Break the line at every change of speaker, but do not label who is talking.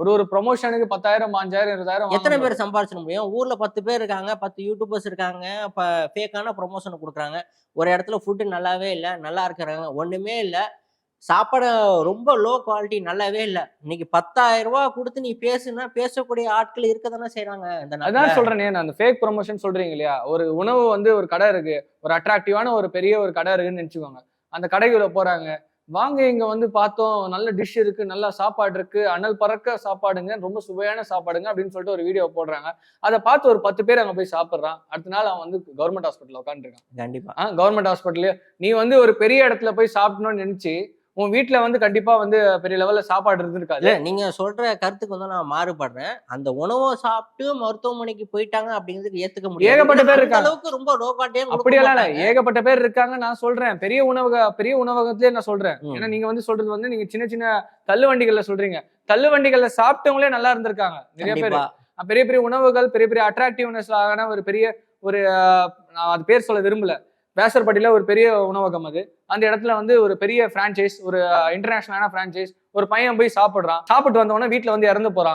ஒரு ப்ரொமோஷனுக்கு 10,000 5,000 20,000
எத்தனை பேர் சம்பாதிச்சிட முடியும்? ஊர்ல 10 பேர் இருக்காங்க, 10 யூடியூபர்ஸ் இருக்காங்க. ஃபேக்கான ப்ரொமோஷன் குடுக்குறாங்க. ஒரு இடத்துல ஃபுட் நல்லாவே இல்ல. நல்லா இருக்கிறாங்க. ஒண்ணுமே இல்ல. சாப்பாடு ரொம்ப லோ குவாலிட்டி நல்லாவே இல்ல. இன்னைக்கு ரூ. 10,000 குடுத்து நீ பேசுனா, பேசக்கூடிய ஆட்கள் இருக்க தானே செய்றாங்க இந்த நாட்ல.
அதான் சொல்றேனே, நான் அந்த ஃபேக் ப்ரொமோஷன் சொல்றீங்க இல்லையா? ஒரு உணவு வந்து ஒரு கடை இருக்கு. ஒரு அட்ராக்டிவான ஒரு பெரிய ஒரு கடை இருக்குன்னு நெனச்சுக்கோங்க. அந்த கடைக்குள்ள போறாங்க. வாங்க இங்க வந்து பார்த்தோம். நல்ல டிஷ் இருக்கு. நல்லா சாப்பாடு இருக்கு. அனல் பறக்க சாப்பாடுங்க. ரொம்ப சுவையான சாப்பாடுங்க அப்படின்னு சொல்லிட்டு ஒரு வீடியோ போடுறாங்க. அத பார்த்து ஒரு 10 பேர் அங்க போய் சாப்பிடுறான். அடுத்த நாள் அவன் வந்து கவர்ன்மென்ட் ஹாஸ்பிட்டல்ல உட்கார்ந்துருக்கான்.
கண்டிப்பா.
கவர்ன்மென்ட் ஹாஸ்பிட்டல்லயே நீ வந்து ஒரு பெரிய இடத்துல போய் சாப்பிடணும்னு நெனச்சு, உன் வீட்ல வந்து கண்டிப்பா வந்து பெரிய லெவல்ல சாப்பாடு இருந்திருக்காது.
இல்ல நீங்க சொல்ற கருத்துக்கு வந்து நான் மாறுபடுறேன். அந்த உணவ சாப்பிட்டு மருத்துவமனைக்கு போயிட்டாங்க அப்படிங்கிறதுக்கு ஏத்துக்க முடியாது.
ஏகப்பட்ட
ஏன்னா
பேர்
அந்த
இருக்காங்க.
அளவுக்கு ரொம்ப லோ குவாலிட்டியா குடுக்க
அப்படியெல்லாம் இல்ல.
மாட்டாங்க.
ஏகப்பட்ட பேர் இருக்காங்க நான் சொல்றேன். பெரிய உணவகத்திலேயே நான் சொல்றேன். ஏன்னா
ம்.
நீங்க வந்து சொல்றது வந்து நீங்க சின்ன சின்ன தள்ளுவண்டிகள்ல சொல்றீங்க. தள்ளுவண்டிகள்ல சாப்பிட்டவங்களே நல்லா இருந்திருக்காங்க. நிறைய பேரு.
கண்டிப்பா.
பெரிய பெரிய உணவுகள், பெரிய பெரிய அட்ராக்டிவ்னஸ் ஆன ஒரு பெரிய ஒரு நான் அது பேர் சொல்ல விரும்பல. வேசர்பாடியில ஒரு பெரிய உணவகம் அது. அந்த இடத்துல வந்து ஒரு பெரிய பிரான்சைஸ், ஒரு இன்டர்நேஷனலான பிரான்சைஸ். ஒரு பையன் போய் சாப்பிடுறான். சாப்பிட்டு வந்தவொடனே வீட்ல வந்து இறந்து போறான்.